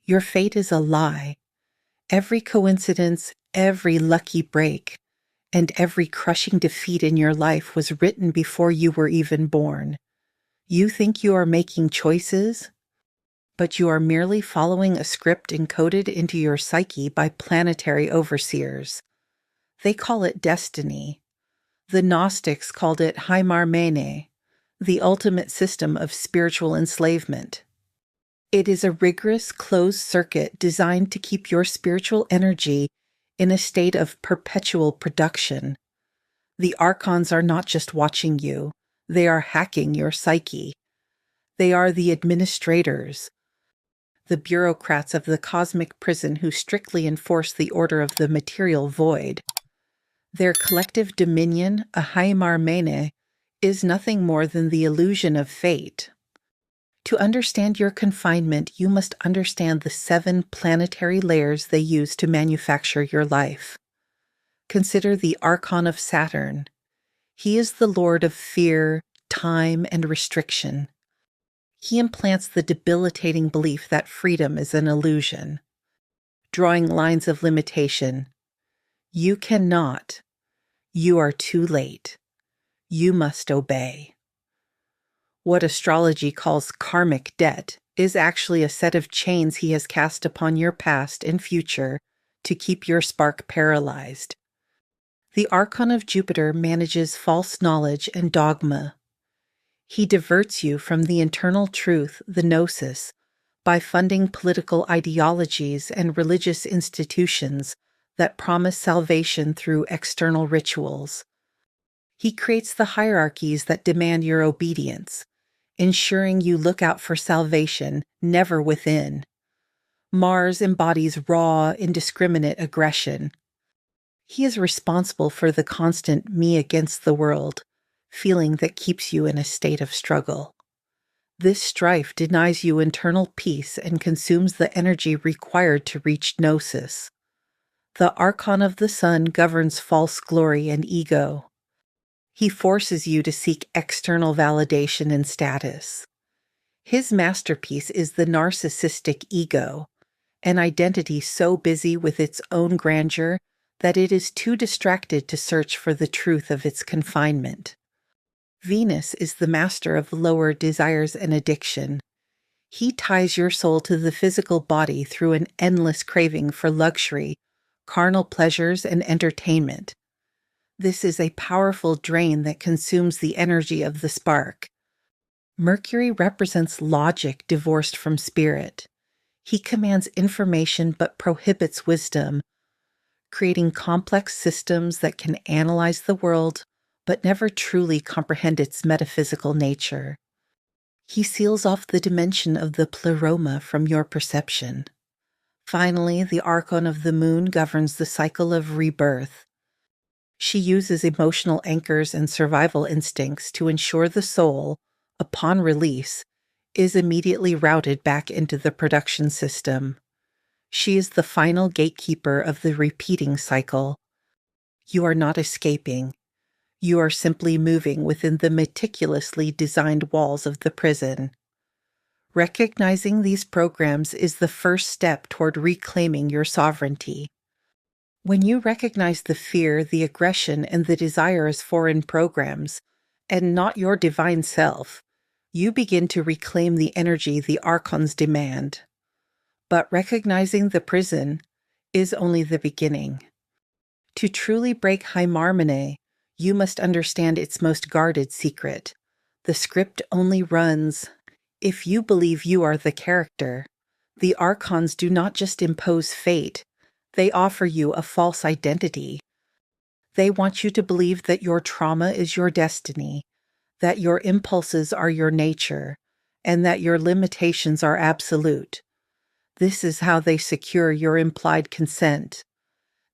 Your fate is a lie. Every coincidence, every lucky break, and every crushing defeat in your life was written before you were even born. You think you are making choices, but you are merely following a script encoded into your psyche by planetary overseers. They call it destiny. The Gnostics called it Heimarmene, the ultimate system of spiritual enslavement. It is a rigorous closed circuit designed to keep your spiritual energy in a state of perpetual production. The Archons are not just watching you, they are hacking your psyche. They are the administrators, the bureaucrats of the cosmic prison who strictly enforce the order of the material void. Their collective dominion, a Heimarmene, is nothing more than the illusion of fate. To understand your confinement, you must understand the 7 planetary layers they use to manufacture your life. Consider the Archon of Saturn. He is the lord of fear, time, and restriction. He implants the debilitating belief that freedom is an illusion, drawing lines of limitation. You cannot. You are too late. You must obey. What astrology calls karmic debt is actually a set of chains he has cast upon your past and future to keep your spark paralyzed. The Archon of Jupiter manages false knowledge and dogma. He diverts you from the internal truth, the gnosis, by funding political ideologies and religious institutions that promise salvation through external rituals. He creates the hierarchies that demand your obedience, ensuring you look out for salvation, never within. Mars embodies raw, indiscriminate aggression. He is responsible for the constant me against the world, feeling that keeps you in a state of struggle. This strife denies you internal peace and consumes the energy required to reach gnosis. The Archon of the Sun governs false glory and ego. He forces you to seek external validation and status. His masterpiece is the narcissistic ego, an identity so busy with its own grandeur that it is too distracted to search for the truth of its confinement. Venus is the master of lower desires and addiction. He ties your soul to the physical body through an endless craving for luxury, carnal pleasures, and entertainment. This is a powerful drain that consumes the energy of the spark. Mercury represents logic divorced from spirit. He commands information but prohibits wisdom, creating complex systems that can analyze the world but never truly comprehend its metaphysical nature. He seals off the dimension of the pleroma from your perception. Finally, the Archon of the Moon governs the cycle of rebirth. She uses emotional anchors and survival instincts to ensure the soul, upon release, is immediately routed back into the production system. She is the final gatekeeper of the repeating cycle. You are not escaping. You are simply moving within the meticulously designed walls of the prison. Recognizing these programs is the first step toward reclaiming your sovereignty. When you recognize the fear, the aggression, and the desire as foreign programs, and not your divine self, you begin to reclaim the energy the Archons demand. But recognizing the prison is only the beginning. To truly break Heimarmene, you must understand its most guarded secret. The script only runs if you believe you are the character. The Archons do not just impose fate. They offer you a false identity. They want you to believe that your trauma is your destiny, that your impulses are your nature, and that your limitations are absolute. This is how they secure your implied consent.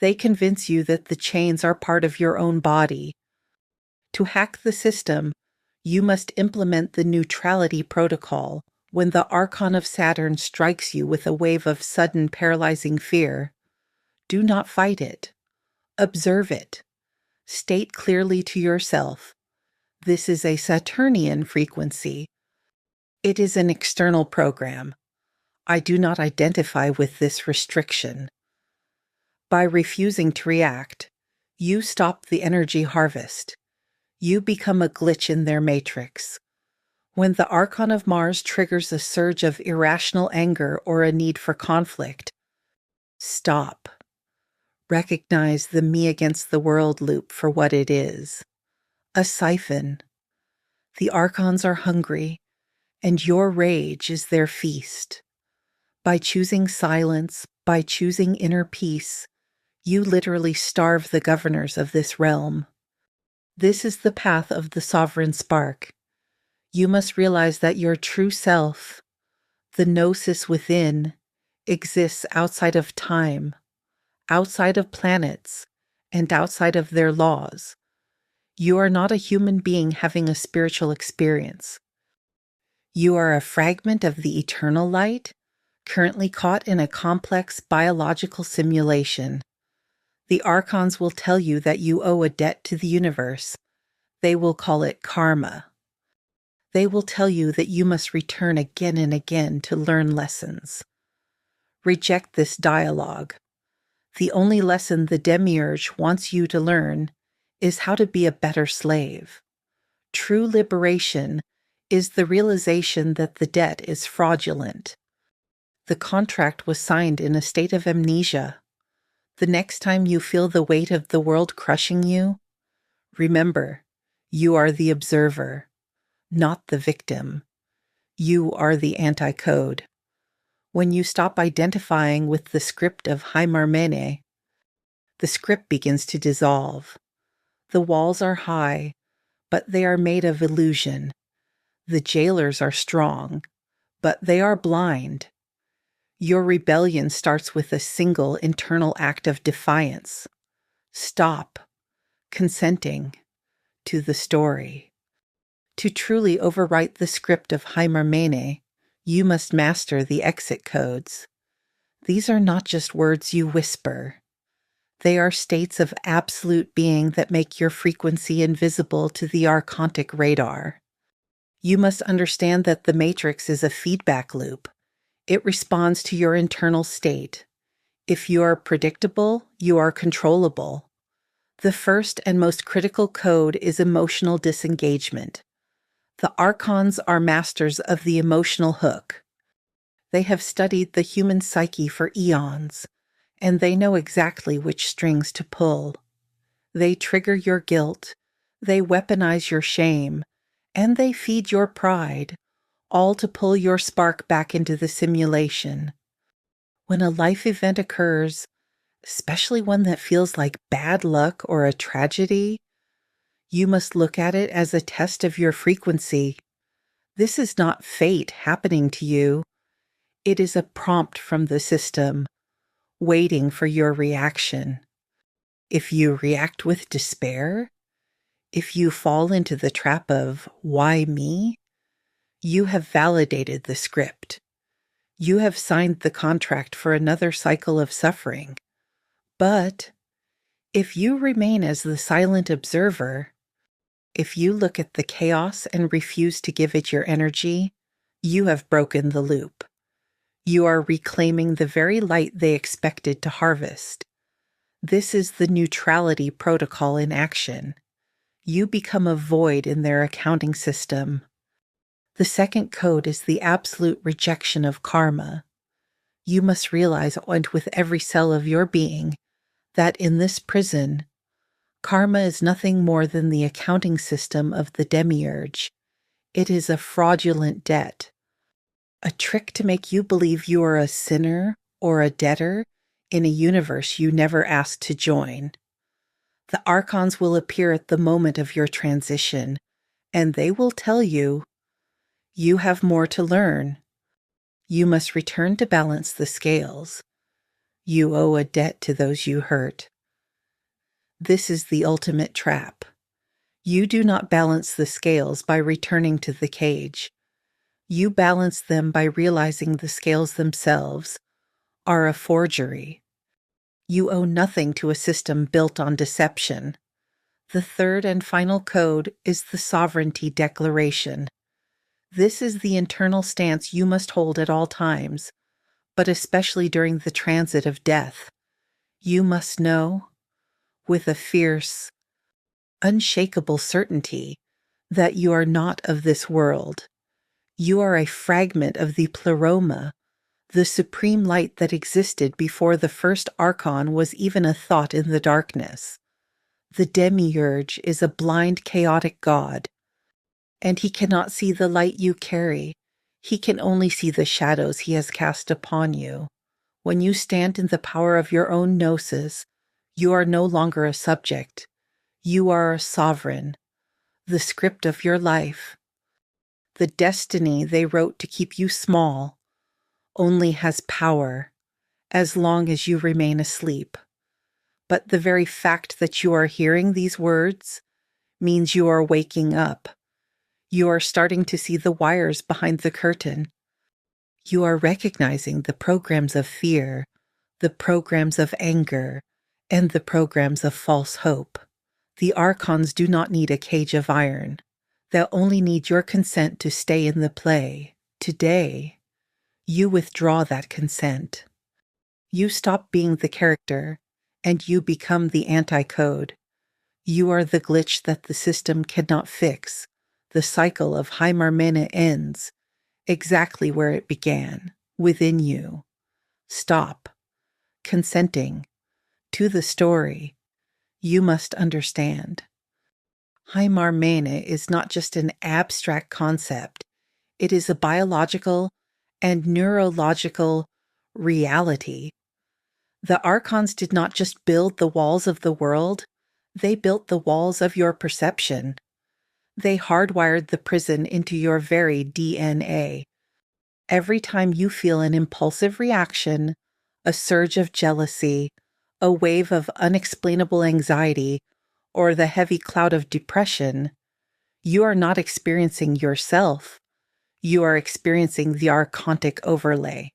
They convince you that the chains are part of your own body. To hack the system, you must implement the neutrality protocol. When the Archon of Saturn strikes you with a wave of sudden paralyzing fear, do not fight it. Observe it. State clearly to yourself, this is a Saturnian frequency. It is an external program. I do not identify with this restriction. By refusing to react, you stop the energy harvest. You become a glitch in their matrix. When the Archon of Mars triggers a surge of irrational anger or a need for conflict, stop. Recognize the me against the world loop for what it is. A siphon. The Archons are hungry, and your rage is their feast. By choosing silence, by choosing inner peace, you literally starve the governors of this realm. This is the path of the sovereign spark. You must realize that your true self, the gnosis within, exists outside of time, outside of planets, and outside of their laws. You are not a human being having a spiritual experience. You are a fragment of the eternal light, currently caught in a complex biological simulation. The Archons will tell you that you owe a debt to the universe. They will call it karma. They will tell you that you must return again and again to learn lessons. Reject this dialogue. The only lesson the demiurge wants you to learn is how to be a better slave. True liberation is the realization that the debt is fraudulent. The contract was signed in a state of amnesia. The next time you feel the weight of the world crushing you, remember, you are the observer, not the victim. You are the anti-code. When you stop identifying with the script of Heimarmene, the script begins to dissolve. The walls are high, but they are made of illusion. The jailers are strong, but they are blind. Your rebellion starts with a single internal act of defiance. Stop consenting to the story. To truly overwrite the script of Heimarmene, you must master the exit codes. These are not just words you whisper. They are states of absolute being that make your frequency invisible to the archontic radar. You must understand that the matrix is a feedback loop. It responds to your internal state. If you are predictable, you are controllable. The first and most critical code is emotional disengagement. The Archons are masters of the emotional hook. They have studied the human psyche for eons, and they know exactly which strings to pull. They trigger your guilt, they weaponize your shame, and they feed your pride, all to pull your spark back into the simulation. When a life event occurs, especially one that feels like bad luck or a tragedy, you must look at it as a test of your frequency. This is not fate happening to you. It is a prompt from the system, waiting for your reaction. If you react with despair, if you fall into the trap of, why me? You have validated the script. You have signed the contract for another cycle of suffering. But if you remain as the silent observer, if you look at the chaos and refuse to give it your energy, you have broken the loop. You are reclaiming the very light they expected to harvest. This is the neutrality protocol in action. You become a void in their accounting system. The second code is the absolute rejection of karma. You must realize, and with every cell of your being, that in this prison, karma is nothing more than the accounting system of the demiurge. It is a fraudulent debt, a trick to make you believe you are a sinner or a debtor in a universe you never asked to join. The Archons will appear at the moment of your transition, and they will tell you, you have more to learn. You must return to balance the scales. You owe a debt to those you hurt. This is the ultimate trap. You do not balance the scales by returning to the cage. You balance them by realizing the scales themselves are a forgery. You owe nothing to a system built on deception. The third and final code is the sovereignty declaration. This is the internal stance you must hold at all times. but especially during the transit of death. You must know, with a fierce, unshakable certainty, that you are not of this world. You are a fragment of the pleroma, the supreme light that existed before the first Archon was even a thought in the darkness. The demiurge is a blind, chaotic god, and he cannot see the light you carry. He can only see the shadows he has cast upon you. When you stand in the power of your own gnosis, you are no longer a subject. You are a sovereign, the script of your life. The destiny they wrote to keep you small only has power as long as you remain asleep. But the very fact that you are hearing these words means you are waking up. You are starting to see the wires behind the curtain. You are recognizing the programs of fear, the programs of anger, and the programs of false hope. The Archons do not need a cage of iron. They'll only need your consent to stay in the play. Today, you withdraw that consent. You stop being the character, and you become the anti-code. You are the glitch that the system cannot fix. The cycle of Heimarmene ends exactly where it began, within you. Stop consenting to the story. You must understand. Heimarmene is not just an abstract concept. It is a biological and neurological reality. The Archons did not just build the walls of the world, they built the walls of your perception. They hardwired the prison into your very DNA. Every time you feel an impulsive reaction, a surge of jealousy, a wave of unexplainable anxiety, or the heavy cloud of depression, you are not experiencing yourself. You are experiencing the archontic overlay.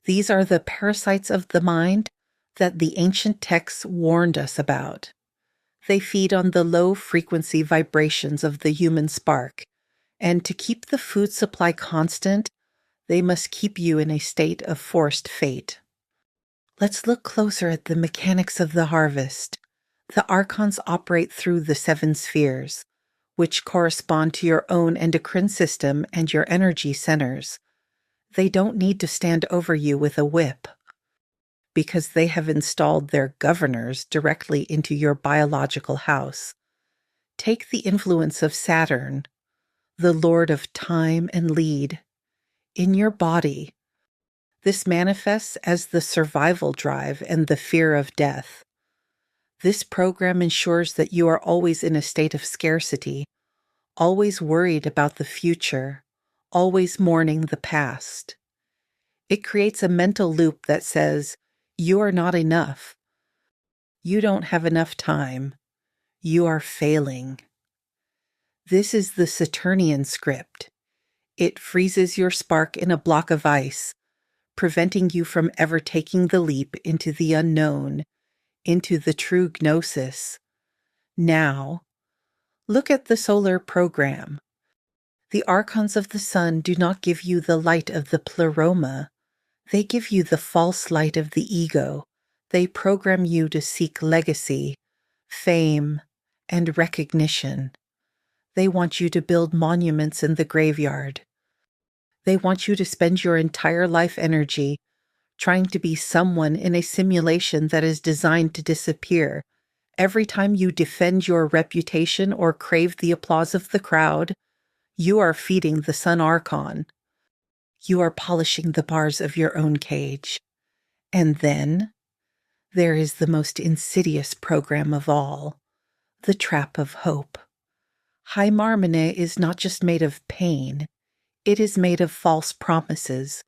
These are the parasites of the mind that the ancient texts warned us about. They feed on the low-frequency vibrations of the human spark, and to keep the food supply constant, they must keep you in a state of forced fate. Let's look closer at the mechanics of the harvest. The Archons operate through the 7 spheres, which correspond to your own endocrine system and your energy centers. They don't need to stand over you with a whip, because they have installed their governors directly into your biological house. Take the influence of Saturn, the lord of time and lead, in your body. This manifests as the survival drive and the fear of death. This program ensures that you are always in a state of scarcity, always worried about the future, always mourning the past. It creates a mental loop that says, you are not enough. You don't have enough time. You are failing. This is the Saturnian script. It freezes your spark in a block of ice, preventing you from ever taking the leap into the unknown, into the true gnosis. Now, look at the solar program. The Archons of the sun do not give you the light of the pleroma. They give you the false light of the ego. They program you to seek legacy, fame, and recognition. They want you to build monuments in the graveyard. They want you to spend your entire life energy trying to be someone in a simulation that is designed to disappear. Every time you defend your reputation or crave the applause of the crowd, you are feeding the Sun Archon. You are polishing the bars of your own cage. And then there is the most insidious program of all, the trap of hope. Heimarmene is not just made of pain, it is made of false promises.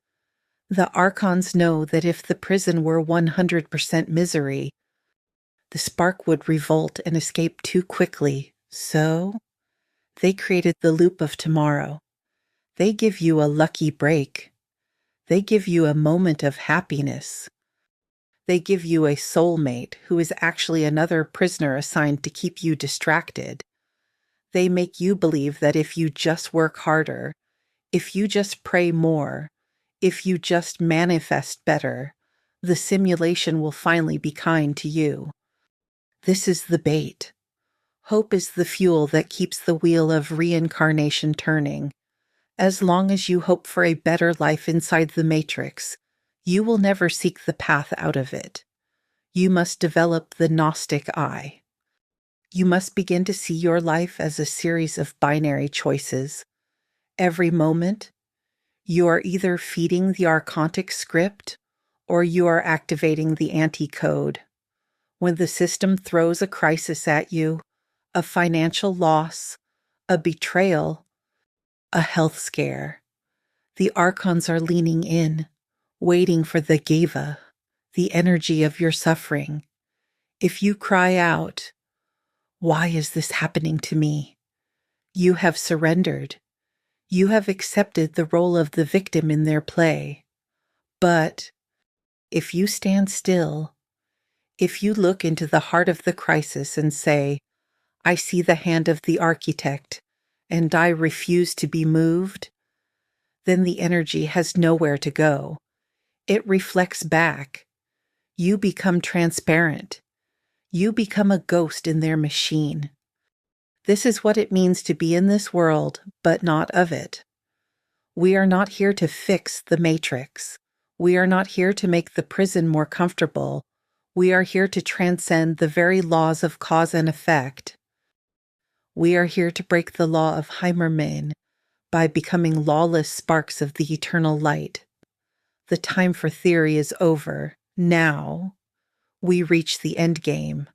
The Archons know that if the prison were 100% misery, the spark would revolt and escape too quickly. So, they created the loop of tomorrow. They give you a lucky break. They give you a moment of happiness. They give you a soulmate who is actually another prisoner assigned to keep you distracted. They make you believe that if you just work harder, if you just pray more, If you just manifest better, the simulation will finally be kind to you. This is the bait. Hope is the fuel that keeps the wheel of reincarnation turning. As long as you hope for a better life inside the matrix, you will never seek the path out of it. You must develop the Gnostic eye. You must begin to see your life as a series of binary choices. Every moment, you are either feeding the archontic script or you are activating the anti-code. When the system throws a crisis at you, a financial loss, a betrayal, a health scare, the Archons are leaning in, waiting for the Geva, the energy of your suffering. If you cry out, "Why is this happening to me?" you have surrendered. You have accepted the role of the victim in their play. But if you stand still, if you look into the heart of the crisis and say, "I see the hand of the architect, and I refuse to be moved," then the energy has nowhere to go. It reflects back. You become transparent. You become a ghost in their machine. This is what it means to be in this world, but not of it. We are not here to fix the matrix. We are not here to make the prison more comfortable. We are here to transcend the very laws of cause and effect. We are here to break the law of Heimarmene by becoming lawless sparks of the eternal light. The time for theory is over. Now, we reach the end game.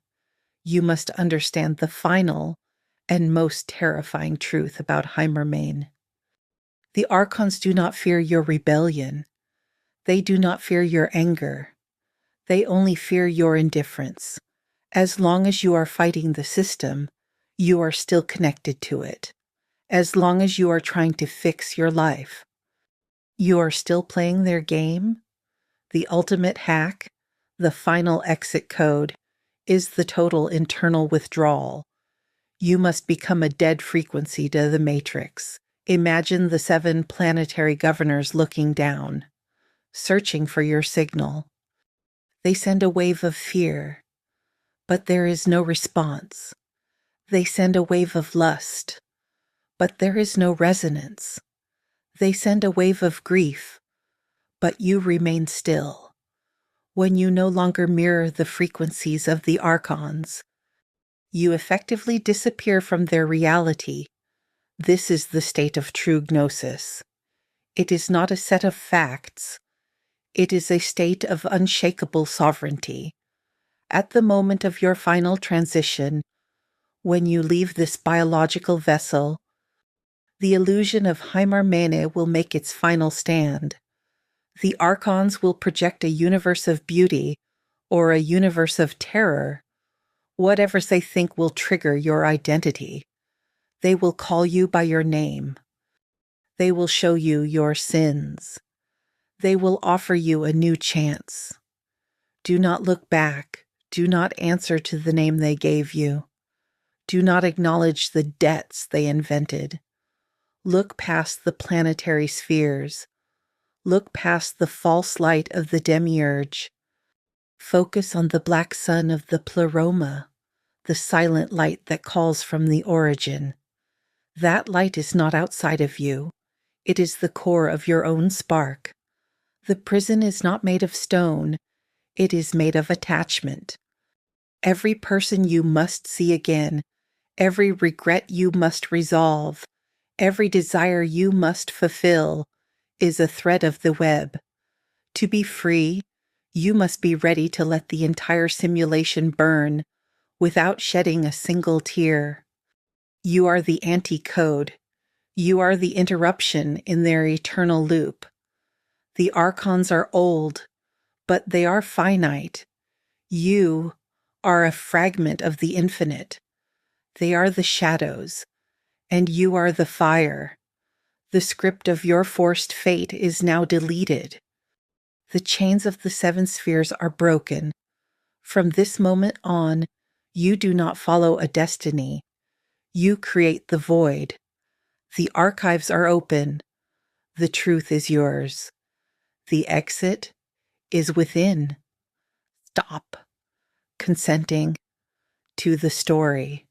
You must understand the final and most terrifying truth about Heimarmene. The Archons do not fear your rebellion. They do not fear your anger. They only fear your indifference. As long as you are fighting the system, you are still connected to it. As long as you are trying to fix your life, you are still playing their game. The ultimate hack, the final exit code, is the total internal withdrawal. You must become a dead frequency to the matrix. Imagine the 7 planetary governors looking down, searching for your signal. They send a wave of fear, but there is no response. They send a wave of lust, but there is no resonance. They send a wave of grief, but you remain still. When you no longer mirror the frequencies of the Archons, you effectively disappear from their reality. This is the state of true gnosis. It is not a set of facts. It is a state of unshakable sovereignty. At the moment of your final transition, when you leave this biological vessel, the illusion of Heimarmene will make its final stand. The Archons will project a universe of beauty or a universe of terror, whatever they think will trigger your identity. They will call you by your name. They will show you your sins. They will offer you a new chance. Do not look back. Do not answer to the name they gave you. Do not acknowledge the debts they invented. Look past the planetary spheres. Look past the false light of the demiurge. Focus on the black sun of the pleroma, the silent light that calls from the origin. That light is not outside of you. It is the core of your own spark. The prison is not made of stone. It is made of attachment. Every person you must see again, every regret you must resolve, every desire you must fulfill, is a thread of the web. To be free, you must be ready to let the entire simulation burn without shedding a single tear. You are the anti-code. You are the interruption in their eternal loop. The Archons are old, but they are finite. You are a fragment of the infinite. They are the shadows, and you are the fire. The script of your forced fate is now deleted. The chains of the 7 spheres are broken. From this moment on, you do not follow a destiny. You create the void. The archives are open. The truth is yours. The exit is within. Stop consenting to the story.